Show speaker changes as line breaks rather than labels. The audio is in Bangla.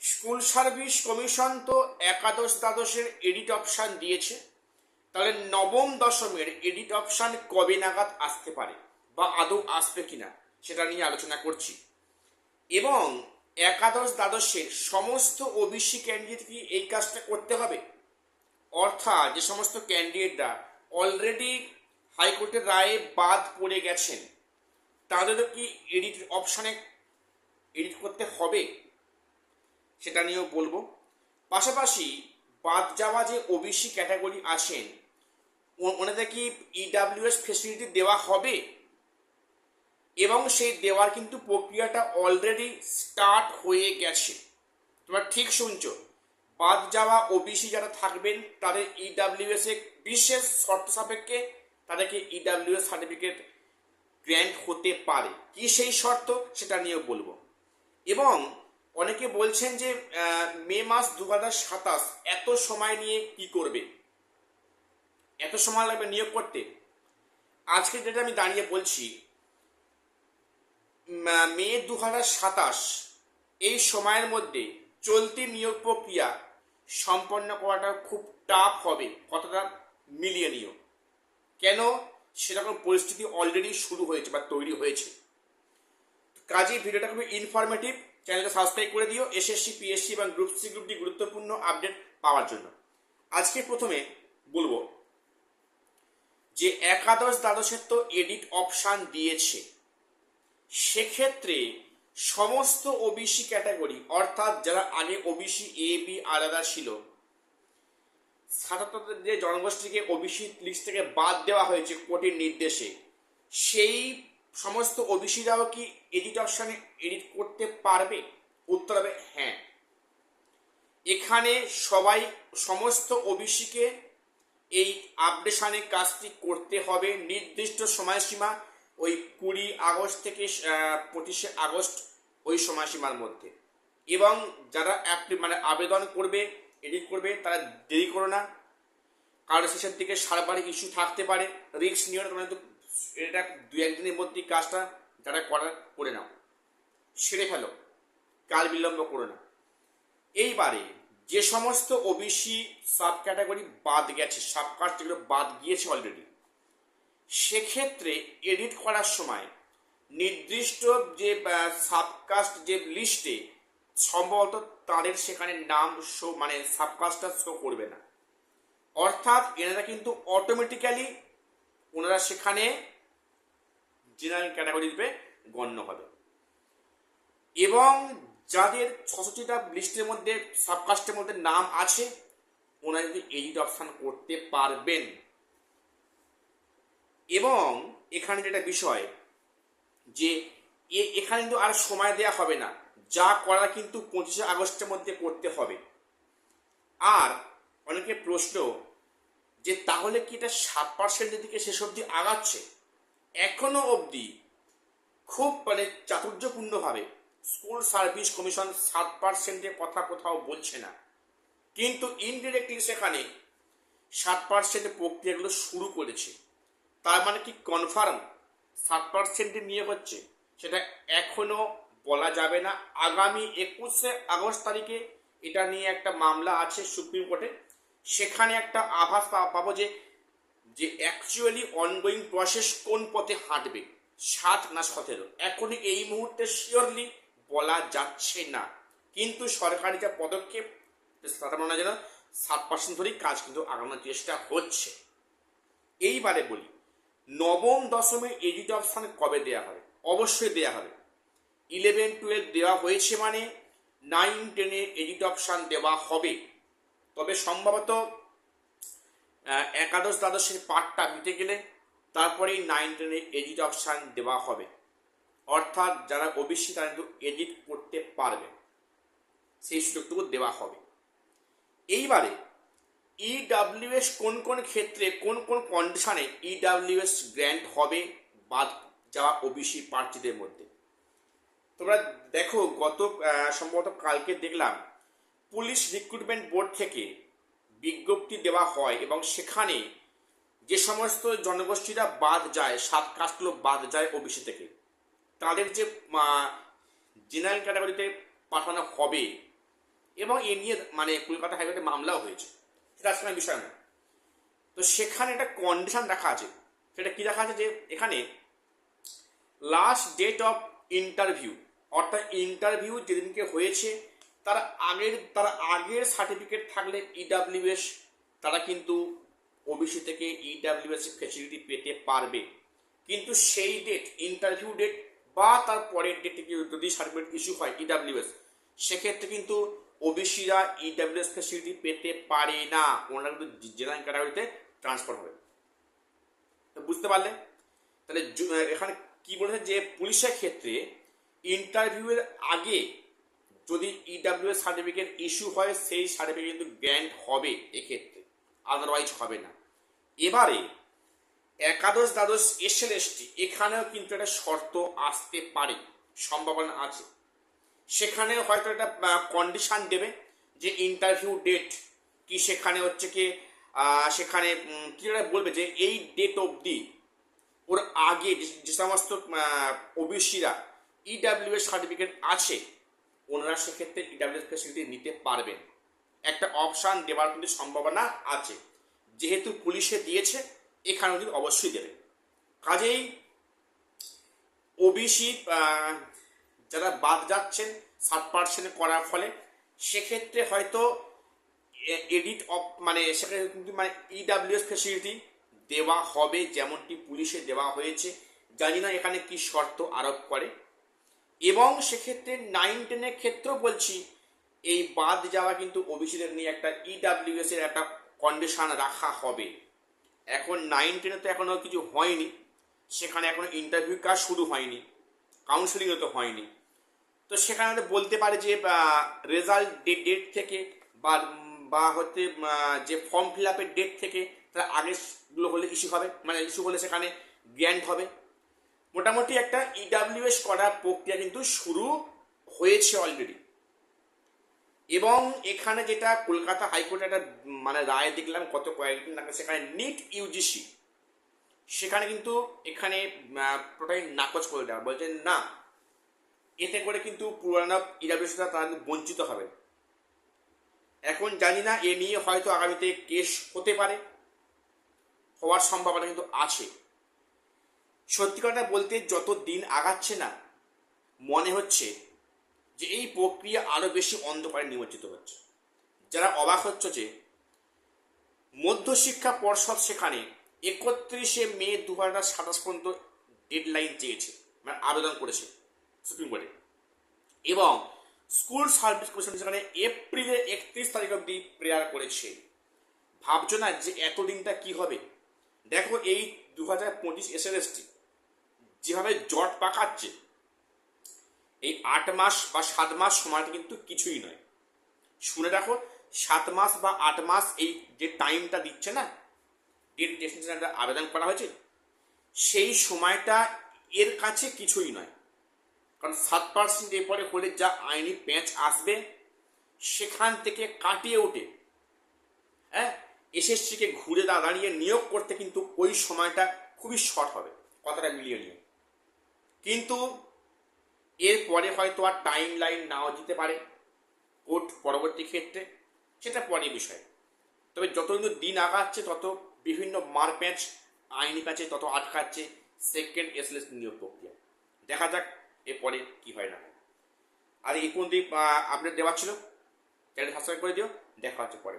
স্কুল সার্ভিস কমিশন তো একাদশ দ্বাদশের এডিট অপশান দিয়েছে, তাহলে নবম দশমের এডিট অপশান কবে নাগাদ আসতে পারে বা আদৌ আসবে কিনা সেটা নিয়ে আলোচনা করছি। এবং একাদশ দ্বাদশের সমস্ত ওবিসি ক্যান্ডিডেট কি এই কাজটা করতে হবে? অর্থাৎ যে সমস্ত ক্যান্ডিডেটরা অলরেডি হাইকোর্টের রায়ে বাদ পড়ে গেছেন তাদেরও কি এডিট অপশানে এডিট করতে হবে সেটা নিয়েও বলবো। পাশাপাশি বাদ যাওয়া যে ওবিসি ক্যাটাগরি আছেন ওনাদের কি ইডাব্লিউএস ফেসিলিটি দেওয়া হবে, এবং সেই দেওয়ার কিন্তু প্রক্রিয়াটা অলরেডি স্টার্ট হয়ে গেছে। তোমরা ঠিক শুনছো, বাদ যাওয়া ওবিসি যারা থাকবেন তাদের ইডাব্লিউএস এ বিশেষ শর্ত সাপেক্ষে তাদেরকে ইডাব্লিউএস সার্টিফিকেট গ্র্যান্ট হতে পারে। কি সেই শর্ত সেটা নিয়েও বলবো। এবং অনেকে বলছেন যে মে মাস 2027 এত সময় নিয়ে কি করবে, এত সময় লাগবে নিয়োগ করতে। আজকে যেটা আমি দাঁড়িয়ে বলছি, মে 2027 এই সময়ের মধ্যে চলতি নিয়োগ প্রক্রিয়া সম্পন্ন করাটা খুব টাফ হবে, কতটা মিলিয়ে নিয়োগ। কেন? সেরকম পরিস্থিতি অলরেডি শুরু হয়েছে বা তৈরি হয়েছে। কাজেই ভিডিওটা খুবই ইনফরমেটিভ, চ্যানেলটা সাবস্ক্রাইব করে দিও এসএসসি, পিএসসি এবং গ্রুপ সি গ্রুপ ডি গুরুত্বপূর্ণ আপডেট পাওয়ার জন্য। আজকে প্রথমে বলবো যে একাদশ দ্বাদশের তো এডিট অপশান দিয়েছে, সেক্ষেত্রে সমস্ত ওবিসি ক্যাটাগরি অর্থাৎ যারা আগে ওবিসি এ বি আলাদা ছিল, 77 যে জনগোষ্ঠীকে ওবিসি লিস্ট থেকে বাদ দেওয়া হয়েছে কোর্টের নির্দেশে, সেই সমস্ত ওবিসিরাও কি এডিট অপশানে এডিট করতে পারবে? উত্তর হবে হ্যাঁ। এখানে সমস্ত ওবিসিকে এই আপডেশনের কাজটি করতে হবে নির্দিষ্ট সময়সীমা, ওই 20 আগস্ট থেকে 25 আগস্ট ওই সময়সীমার মধ্যে। এবং যারা আবেদন করবে, এডিট করবে, তারা দেরি করো না, কারণ শেষের দিকে সার্ভারে ইস্যু থাকতে পারে, রিস্ক নিও না। তোমরা কিন্তু এটা 2-1 দিনের মধ্যেই কাজটা যারা করার করে নাও, সেরে ফেলো, কাল বিলম্ব করো না। এইবারে যে সমস্ত ওবিসি সাব ক্যাটাগরি বাদ গেছে, সাবকাস্ট যেগুলো বাদ গিয়েছে অলরেডি, সেক্ষেত্রে এডিট করার সময় নির্দিষ্ট যে সাবকাস্ট যে লিস্টে সম্ভবত তাদের সেখানে নাম শো সাবকাস্টটা শো করবে না। অর্থাৎ এনারা কিন্তু অটোমেটিক্যালি ওনারা সেখানে জেনারেল ক্যাটাগরি রূপে গণ্য হবে। এবং যাদের 66টা লিস্টের মধ্যে সাবকাস্টের মধ্যে নাম আছে ওনারা কিন্তু এডিট অপশান করতে পারবেন। এবং এখানে যেটা বিষয় যে এখানে কিন্তু আর সময় দেওয়া হবে না, যা করার কিন্তু 25 আগস্টের মধ্যে করতে হবে। আর অনেকে প্রশ্ন যে তাহলে কি এটা 7%-এর দিকে শেষ অবধি আগাচ্ছে? এখনো অবধি খুব চাতুর্যপূর্ণভাবে স্কুল সার্ভিস কমিশন 7%-এর কথা কোথাও বলছে না, কিন্তু ইনডিরেক্টলি সেখানে 7%-এর প্রক্রিয়াগুলো শুরু করেছে। তার মানে কি কনফার্ম 7%-এ নিয়ে হচ্ছে সেটা এখনো বলা যাবে না। আগামী 21 আগস্ট তারিখে এটা নিয়ে একটা মামলা আছে সুপ্রিম কোর্টে, সেখানে একটা আভাস পাবো যে অ্যাকচুয়ালি অনগোয়িং প্রসেস কোন পথে হাঁটবে, 7 না 17। এখনই এই মুহূর্তে শিওরলি বলা যাচ্ছে না, কিন্তু সরকারি যা পদক্ষেপ তাতে মনে হয় যেন 7% ধরেই কাজ কিন্তু আগানোর চেষ্টা হচ্ছে। এইবারে বলি, নবম দশমে এডিট অপশান কবে দেওয়া হবে? অবশ্যই দেওয়া হবে। 11-12 দেওয়া হয়েছে মানে 9-10-এ এডিট অপশান দেওয়া হবে। তবে সম্ভবত একাদশ দ্বাদশের পার্টটা মিটে গেলে তারপরেই 9-10-এ এডিট অপশান দেওয়া হবে। অর্থাৎ যারা ওবিসি তারা কিন্তু এডিট করতে পারবে, সেই সুযোগটুকু দেওয়া হবে। এইবারে ইডাব্লিউএস কোন কোন ক্ষেত্রে কোন কোন কন্ডিশনে ইডাব্লিউএস গ্র্যান্ট হবে বাদ যাওয়া ওবিসি প্রার্থীদের মধ্যে? তোমরা দেখো, গত সম্ভবত কালকে দেখলাম পুলিশ রিক্রুটমেন্ট বোর্ড থেকে বিজ্ঞপ্তি দেওয়া হয় এবং সেখানে যে সমস্ত জনগোষ্ঠীরা বাদ যায়, সাবকাস্টগুলো বাদ যায় ওবিসি থেকে, তাদের যে জেনারেল ক্যাটাগরিতে পাঠানো হবে এবং এ নিয়ে মানে কলকাতা হাইকোর্টে মামলাও হয়েছে, সেটা আজকের বিষয় নয়। তো সেখানে একটা কন্ডিশন রাখা আছে, সেটা কি রাখা আছে যে এখানে লাস্ট ডেট অফ ইন্টারভিউ, অর্থাৎ ইন্টারভিউ যেদিনকে হয়েছে তার আগের সার্টিফিকেট থাকলে ইডাব্লিউএস তারা কিন্তু ওবিসি থেকে ইডাব্লিউএস ফেসিলিটি পেতে পারবে। কিন্তু সেই ডেট, ইন্টারভিউ ডেট বা তার পরের ডেটে যদি সার্টিফিকেট ইস্যু হয় ইডাব্লিউএস, সেক্ষেত্রে কিন্তু ওবিসিরা ইডাব্লিউএস ফেসিলিটি পেতে পারে না, ওনারা কিন্তু জেনারেল ক্যাটাগরিতে ট্রান্সফার হবে। তো বুঝতে পারলে? তাহলে এখানে কি বলেছে যে পুলিশের ক্ষেত্রে ইন্টারভিউয়ের আগে যদি ইডাব্লিউএস সার্টিফিকেট ইস্যু হয় সেই সার্টিফিকেট কিন্তু গ্র্যান্ট হবে এক্ষেত্রে, আদারওয়াইজ হবে না। এবারে একাদশ দ্বাদশ এসএলএসটি এখানেও কিন্তু একটা শর্ত আসতে পারে, সম্ভাবনা আছে। সেখানে হয়তো একটা কন্ডিশন দেবে যে ইন্টারভিউ ডেট কি, সেখানে হচ্ছে কি সেখানে কি বলবে যে এই ডেট অবধি ওর আগে যে সমস্ত ওবিসিরা ইডাব্লিউএস সার্টিফিকেট আছে ওনারা সেক্ষেত্রে ইডাব্লিউএস ফেসিলিটি নিতে পারবেন। একটা অপশান দেওয়ার কিন্তু সম্ভাবনা আছে, যেহেতু পুলিশে দিয়েছে এখানেও কিন্তু অবশ্যই দেবে। কাজেই ওবিসি যারা বাদ যাচ্ছেন 60% করার ফলে সেক্ষেত্রে হয়তো এডিট অফ মানে সেখানে কিন্তু মানে ইডাব্লিউএস ফেসিলিটি দেওয়া হবে যেমনটি পুলিশে দেওয়া হয়েছে। জানি না এখানে কি শর্ত আরোপ করে। এবং সেক্ষেত্রে 9-10 ক্ষেত্রেও বলছি এই বাদ যাওয়া কিন্তু ওবিসিদের নিয়ে একটা ইডাব্লিউএস এর একটা কন্ডিশন রাখা হবে। এখন 9-10 তো এখনো কিছু হয়নি, সেখানে এখনো ইন্টারভিউ কাজ শুরু হয়নি, কাউন্সিলিংও তো হয়নি। তো সেখানে বলতে পারে যে রেজাল্ট ডেট থেকে বা বা হচ্ছে যে ফর্ম ফিল আপের ডেট থেকে তার আগেরগুলো হলে ইস্যু হবে, মানে ইস্যু হলে সেখানে গ্র্যান্ট হবে। মোটামুটি একটা ইডাব্লিউএস করার প্রক্রিয়া কিন্তু শুরু হয়েছে অলরেডি। এবং এখানে যেটা কলকাতা হাইকোর্টে একটা মানে রায় দেখলাম গত কয়েকদিন আগে, সেখানে নিট ইউজিসি সেখানে কিন্তু এখানে টোটালি নাকচ করে দেওয়া, বলছেন না এতে করে কিন্তু পুরানো ইডাব্লিউএস তারা বঞ্চিত হবে। এখন জানি না এ নিয়ে হয়তো আগামীতে কেস হতে পারে, হওয়ার সম্ভাবনা কিন্তু আছে। সত্যি কথা বলতে যত দিন আগাচ্ছে না মনে হচ্ছে যে এই প্রক্রিয়া আরো বেশি অন্ধকারে নিমজ্জিত হচ্ছে। যারা অবাক হচ্ছে যে মধ্যশিক্ষা পর্ষদ সেখানে 31শে মে 2027 পর্যন্ত ডেডলাইন চেয়েছে, মানে আবেদন করেছে সুপ্রিম কোর্টে, এবং স্কুল সার্ভিস কমিশন সেখানে এপ্রিলের 31 তারিখ অব্দি প্রেয়ার করেছে। ভাবছো না যে এতদিনটা কি হবে? দেখো এই 2025 এসএলএসটি যেভাবে জট পাকাচ্ছে, এই 8 মাস বা 7 মাস সময়টা কিন্তু কিছুই নয়। শুনে রাখো, 7 মাস বা 8 মাস এই যে টাইমটা দিচ্ছে না, ডেট ডেস্টিনেশনটা আবেদন করা হয়েছে, সেই সময়টা এর কাছে কিছুই নয়। কারণ 7% এরপরে হলে যা আইনি প্যাঁচ আসবে সেখান থেকে কাটিয়ে ওঠে এসএসসিকে ঘুরে দাঁড়িয়ে নিয়োগ করতে কিন্তু ওই সময়টা খুবই শর্ট হবে, কথাটা মিলিয়ে নিও। কিন্তু এরপরে হয়তো আর টাইম লাইন নাও দিতে পারে কোর্ট পরবর্তী ক্ষেত্রে, সেটা পরে বিষয়। তবে যত দিন আগাচ্ছে তত বিভিন্ন মারপ্যাঁচ আইনি প্যাঁচে তত আটকাচ্ছে সেকেন্ড এসএলএস নিয়োগ প্রক্রিয়া। দেখা যাক এরপরে কি হয় না। আর এই পর্যন্ত আপডেট দেওয়া ছিল, চ্যানেল সাবস্ক্রাইব করে দিও। দেখা হচ্ছে পরে।